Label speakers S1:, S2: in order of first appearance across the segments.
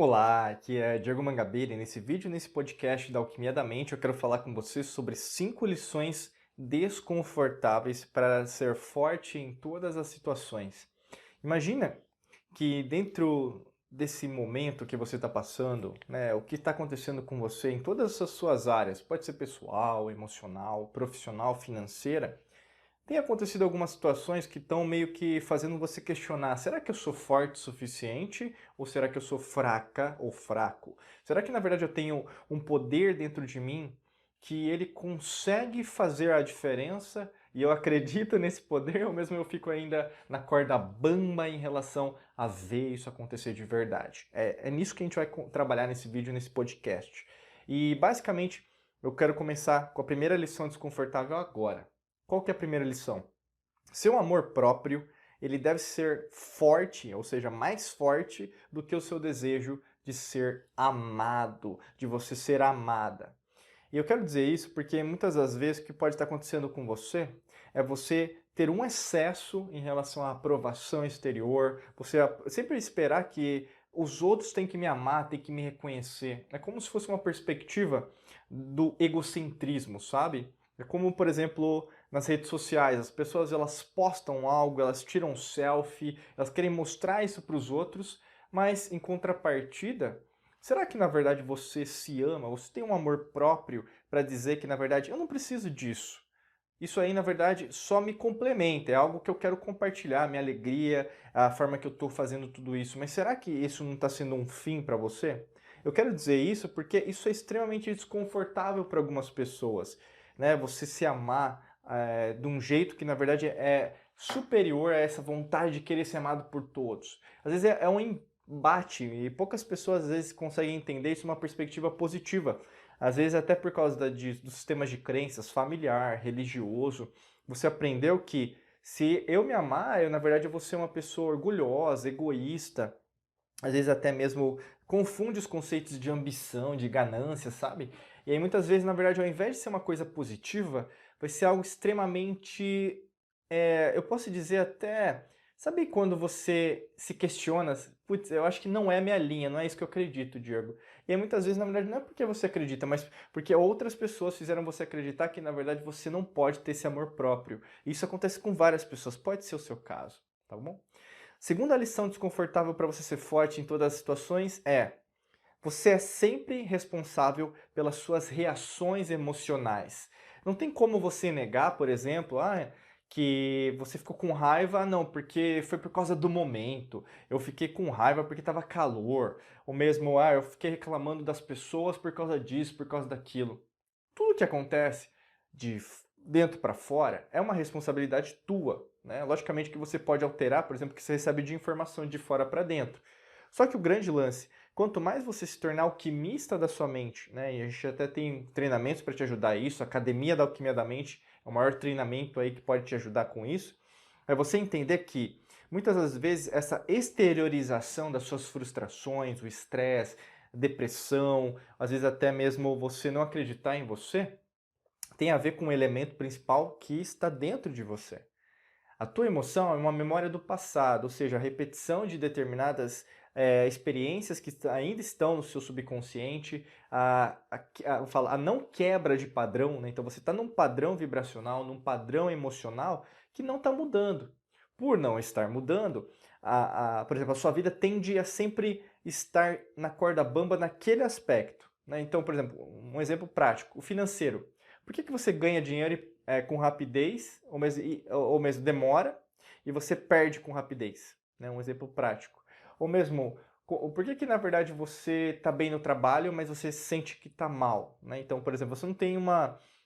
S1: Olá, aqui é Diego Mangabeira e nesse vídeo, nesse podcast da Alquimia da Mente, eu quero falar com você sobre 5 lições desconfortáveis para ser forte em todas as situações. Imagina que dentro desse momento que você está passando, né, o que está acontecendo com você em todas as suas áreas, pode ser pessoal, emocional, profissional, financeira, tem acontecido algumas situações que estão meio que fazendo você questionar: será que eu sou forte o suficiente ou será que eu sou fraca ou fraco? Será que na verdade eu tenho um poder dentro de mim que ele consegue fazer a diferença e eu acredito nesse poder ou mesmo eu fico ainda na corda bamba em relação a ver isso acontecer de verdade? É nisso que a gente vai trabalhar nesse vídeo, nesse podcast. E basicamente eu quero começar com a primeira lição desconfortável agora. Qual que é a primeira lição? Seu amor próprio, ele deve ser forte, ou seja, mais forte do que o seu desejo de ser amado, de você ser amada. E eu quero dizer isso porque muitas das vezes o que pode estar acontecendo com você é você ter um excesso em relação à aprovação exterior, você sempre esperar que os outros têm que me amar, têm que me reconhecer. É como se fosse uma perspectiva do egocentrismo, sabe? É como, por exemplo, nas redes sociais, as pessoas elas postam algo, elas tiram um selfie, elas querem mostrar isso para os outros, mas em contrapartida, será que na verdade você se ama? Você tem um amor próprio para dizer que na verdade eu não preciso disso. Isso aí, na verdade, só me complementa, é algo que eu quero compartilhar, minha alegria, a forma que eu estou fazendo tudo isso. Mas será que isso não está sendo um fim para você? Eu quero dizer isso porque isso é extremamente desconfortável para algumas pessoas, né? Você se amar de um jeito que, na verdade, é superior a essa vontade de querer ser amado por todos. Às vezes é um embate e poucas pessoas, às vezes, conseguem entender isso de uma perspectiva positiva. Às vezes até por causa dos sistemas de crenças familiar, religioso, você aprendeu que se eu me amar, eu na verdade eu vou ser uma pessoa orgulhosa, egoísta, às vezes até mesmo confunde os conceitos de ambição, de ganância, sabe? E aí muitas vezes, na verdade, ao invés de ser uma coisa positiva, vai ser algo extremamente, eu posso dizer até, sabe quando você se questiona, putz, eu acho que não é minha linha, não é isso que eu acredito, Diego. E aí muitas vezes, na verdade, não é porque você acredita, mas porque outras pessoas fizeram você acreditar que, na verdade, você não pode ter esse amor próprio. Isso acontece com várias pessoas, pode ser o seu caso, tá bom? Segunda lição desconfortável para você ser forte em todas as situações é: você é sempre responsável pelas suas reações emocionais. Não tem como você negar, por exemplo, que você ficou com raiva, não, porque foi por causa do momento. Eu fiquei com raiva porque estava calor. Ou mesmo, eu fiquei reclamando das pessoas por causa disso, por causa daquilo. Tudo que acontece de dentro para fora é uma responsabilidade tua, né? Logicamente que você pode alterar, por exemplo, o que você recebe de informação de fora para dentro. Só que o grande lance, quanto mais você se tornar alquimista da sua mente, né? E a gente até tem treinamentos para te ajudar a isso, a Academia da Alquimia da Mente é o maior treinamento aí que pode te ajudar com isso, é você entender que muitas das vezes essa exteriorização das suas frustrações, o estresse, depressão, às vezes até mesmo você não acreditar em você, tem a ver com o elemento principal que está dentro de você. A tua emoção é uma memória do passado, ou seja, a repetição de determinadas experiências que ainda estão no seu subconsciente, a não quebra de padrão, né? Então você está num padrão vibracional, num padrão emocional que não está mudando. Por não estar mudando, por exemplo, a sua vida tende a sempre estar na corda bamba naquele aspecto, né? Então, por exemplo, um exemplo prático, o financeiro. Por que você ganha dinheiro com rapidez, ou mesmo demora, e você perde com rapidez? Né? Um exemplo prático. Ou mesmo, por que na verdade você está bem no trabalho, mas você sente que está mal? Né? Então, por exemplo, você não tem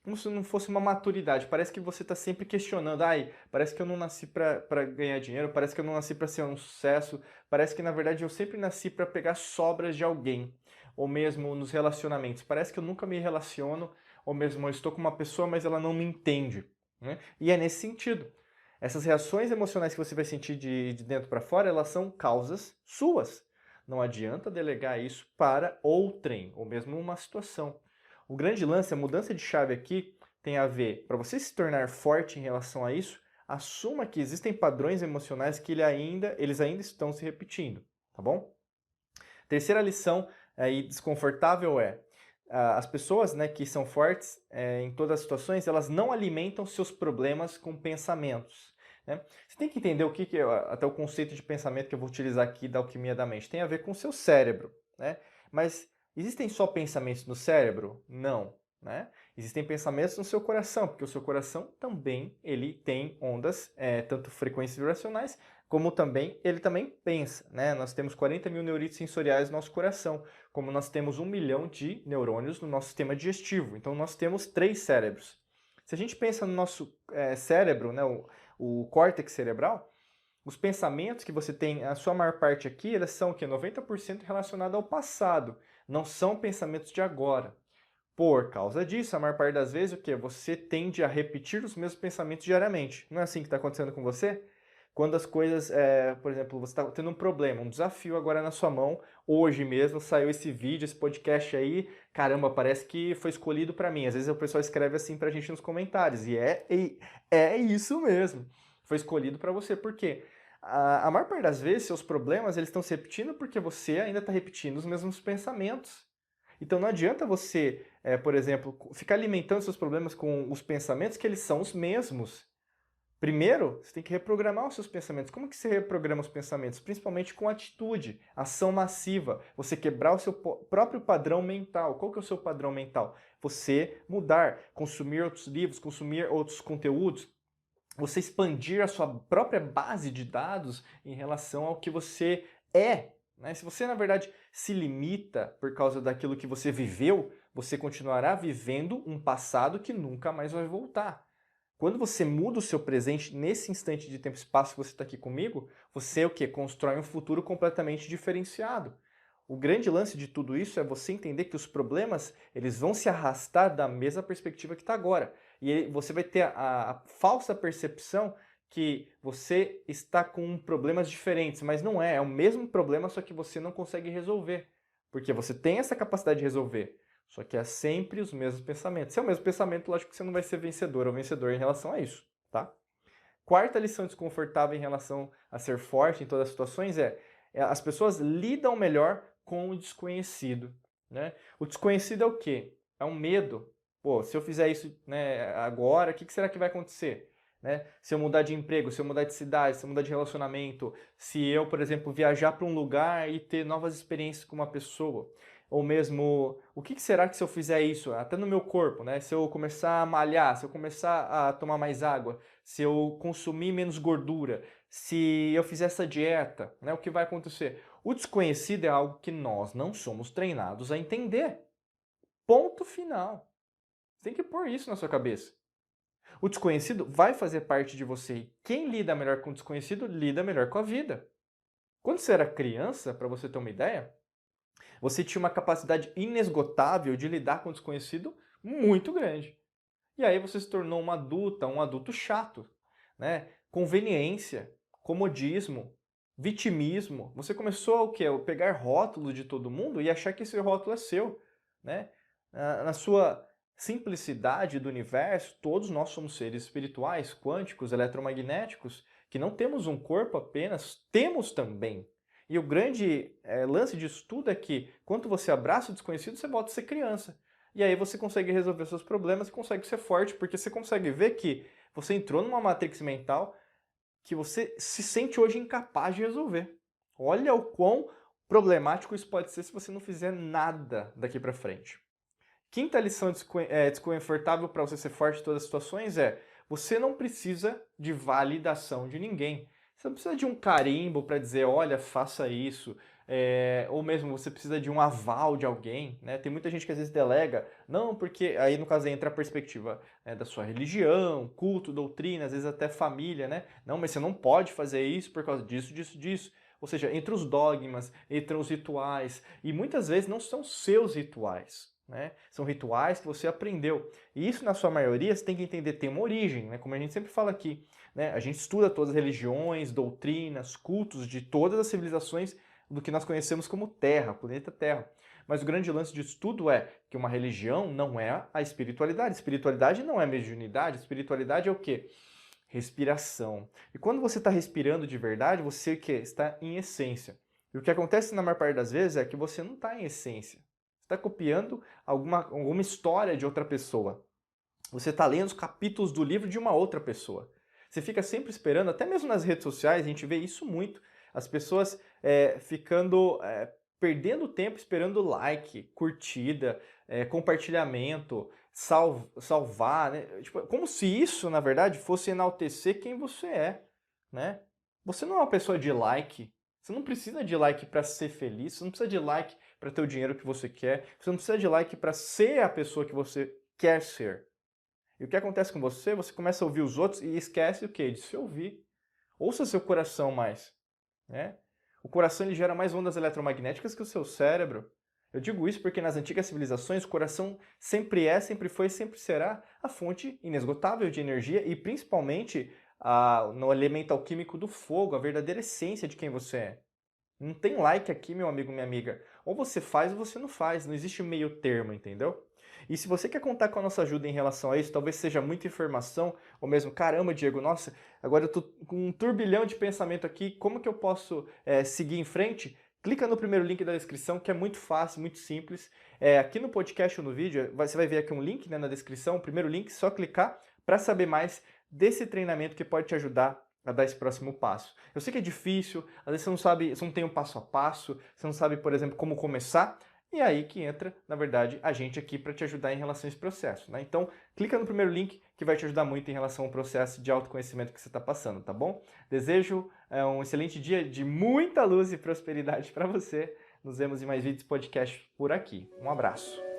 S1: como se não fosse uma maturidade. Parece que você está sempre questionando. Parece que eu não nasci para ganhar dinheiro, parece que eu não nasci para ser um sucesso, parece que na verdade eu sempre nasci para pegar sobras de alguém. Ou mesmo nos relacionamentos. Parece que eu nunca me relaciono, ou mesmo eu estou com uma pessoa, mas ela não me entende. Né? E é nesse sentido. Essas reações emocionais que você vai sentir de dentro para fora, elas são causas suas. Não adianta delegar isso para outrem, ou mesmo uma situação. O grande lance, a mudança de chave aqui, tem a ver, para você se tornar forte em relação a isso, assuma que existem padrões emocionais que eles ainda estão se repetindo, tá bom? Terceira lição aí desconfortável é as pessoas, né, que são fortes em todas as situações, elas não alimentam seus problemas com pensamentos, né? Você tem que entender o que é até o conceito de pensamento que eu vou utilizar aqui da alquimia da mente. Tem a ver com o seu cérebro, né? Mas existem só pensamentos no cérebro? Não, né? Existem pensamentos no seu coração, porque o seu coração também ele tem ondas, tanto frequências vibracionais, como também ele também pensa, né? Nós temos 40 mil neuritos sensoriais no nosso coração, como nós temos 1 milhão de neurônios no nosso sistema digestivo. Então nós temos 3 cérebros. Se a gente pensa no nosso cérebro, né, o córtex cerebral, os pensamentos que você tem, a sua maior parte aqui, eles são o quê? 90% relacionados ao passado, não são pensamentos de agora. Por causa disso, a maior parte das vezes, o quê? Você tende a repetir os mesmos pensamentos diariamente. Não é assim que está acontecendo com você? Quando as coisas, por exemplo, você está tendo um problema, um desafio agora na sua mão, hoje mesmo saiu esse vídeo, esse podcast aí, caramba, parece que foi escolhido para mim. Às vezes o pessoal escreve assim pra gente nos comentários, e é isso mesmo. Foi escolhido para você. Por quê? A maior parte das vezes, seus problemas, eles estão se repetindo porque você ainda está repetindo os mesmos pensamentos. Então não adianta você, por exemplo, ficar alimentando seus problemas com os pensamentos que eles são os mesmos. Primeiro, você tem que reprogramar os seus pensamentos. Como que você reprograma os pensamentos? Principalmente com atitude, ação massiva. Você quebrar o seu próprio padrão mental. Qual que é o seu padrão mental? Você mudar, consumir outros livros, consumir outros conteúdos, você expandir a sua própria base de dados em relação ao que você é. Né? Se você, na verdade, se limita por causa daquilo que você viveu, você continuará vivendo um passado que nunca mais vai voltar. Quando você muda o seu presente nesse instante de tempo e espaço que você está aqui comigo, você o quê? Constrói um futuro completamente diferenciado. O grande lance de tudo isso é você entender que os problemas eles vão se arrastar da mesma perspectiva que está agora. E você vai ter a falsa percepção que você está com problemas diferentes, mas não é. É o mesmo problema, só que você não consegue resolver. Porque você tem essa capacidade de resolver. Só que é sempre os mesmos pensamentos. Se é o mesmo pensamento, lógico que você não vai ser vencedor ou vencedor em relação a isso, tá? Quarta lição desconfortável em relação a ser forte em todas as situações é as pessoas lidam melhor com o desconhecido, né? O desconhecido é o quê? É um medo. Pô, se eu fizer isso, né, agora, o que será que vai acontecer? Né? Se eu mudar de emprego, se eu mudar de cidade, se eu mudar de relacionamento, se eu, por exemplo, viajar para um lugar e ter novas experiências com uma pessoa, ou mesmo, o que será que se eu fizer isso, até no meu corpo, né? Se eu começar a malhar, se eu começar a tomar mais água, se eu consumir menos gordura, se eu fizer essa dieta, né? O que vai acontecer? O desconhecido é algo que nós não somos treinados a entender. Ponto final. Você tem que pôr isso na sua cabeça. O desconhecido vai fazer parte de você. E quem lida melhor com o desconhecido, lida melhor com a vida. Quando você era criança, para você ter uma ideia, você tinha uma capacidade inesgotável de lidar com o desconhecido muito grande. E aí você se tornou uma adulta, um adulto chato, né? Conveniência, comodismo, vitimismo. Você começou a o quê? A pegar rótulos de todo mundo e achar que esse rótulo é seu, né? Na sua simplicidade do universo, todos nós somos seres espirituais, quânticos, eletromagnéticos, que não temos um corpo apenas, temos também. E o grande lance disso tudo é que, quando você abraça o desconhecido, você volta a ser criança. E aí você consegue resolver seus problemas e consegue ser forte, porque você consegue ver que você entrou numa matrix mental que você se sente hoje incapaz de resolver. Olha o quão problemático isso pode ser se você não fizer nada daqui para frente. Quinta lição desconfortável para você ser forte em todas as situações é: você não precisa de validação de ninguém. Você não precisa de um carimbo para dizer, olha, faça isso. Ou mesmo você precisa de um aval de alguém, né? Tem muita gente que às vezes delega, não, porque aí no caso entra a perspectiva da sua religião, culto, doutrina, às vezes até família, né? Não, mas você não pode fazer isso por causa disso, disso, disso. Ou seja, entre os dogmas, entre os rituais, e muitas vezes não são seus rituais. Né? São rituais que você aprendeu. E isso, na sua maioria, você tem que entender, tem uma origem, né? Como a gente sempre fala aqui. Né? A gente estuda todas as religiões, doutrinas, cultos de todas as civilizações do que nós conhecemos como Terra, planeta Terra. Mas o grande lance disso tudo é que uma religião não é a espiritualidade. Espiritualidade não é mediunidade. Espiritualidade é o quê? Respiração. E quando você está respirando de verdade, você o quê? Está em essência. E o que acontece na maior parte das vezes é que você não está em essência. Você está copiando alguma história de outra pessoa. Você está lendo os capítulos do livro de uma outra pessoa. Você fica sempre esperando, até mesmo nas redes sociais, a gente vê isso muito. As pessoas perdendo tempo esperando like, curtida, compartilhamento, salvar, né? Tipo, como se isso, na verdade, fosse enaltecer quem você é, né? Você não é uma pessoa de like. Você não precisa de like para ser feliz. Você não precisa de like para ter o dinheiro que você quer. Você não precisa de like para ser a pessoa que você quer ser. E o que acontece com você? Você começa a ouvir os outros e esquece o quê? De se ouvir. Ouça seu coração mais, né? O coração ele gera mais ondas eletromagnéticas que o seu cérebro. Eu digo isso porque nas antigas civilizações o coração sempre é, sempre foi e sempre será a fonte inesgotável de energia e principalmente no elemento alquímico do fogo, a verdadeira essência de quem você é. Não tem like aqui, meu amigo, minha amiga. Ou você faz ou você não faz. Não existe meio termo, entendeu? E se você quer contar com a nossa ajuda em relação a isso, talvez seja muita informação, ou mesmo, caramba, Diego, nossa, agora eu tô com um turbilhão de pensamento aqui, como que eu posso seguir em frente? Clica no primeiro link da descrição, que é muito fácil, muito simples. Aqui no podcast ou no vídeo, você vai ver aqui um link, né, na descrição, o primeiro link, só clicar para saber mais desse treinamento que pode te ajudar a dar esse próximo passo. Eu sei que é difícil, às vezes você não sabe, você não tem um passo a passo, você não sabe, por exemplo, como começar, e é aí que entra, na verdade, a gente aqui para te ajudar em relação a esse processo, né? Então, clica no primeiro link que vai te ajudar muito em relação ao processo de autoconhecimento que você está passando, tá bom? Desejo um excelente dia de muita luz e prosperidade para você. Nos vemos em mais vídeos podcast por aqui. Um abraço.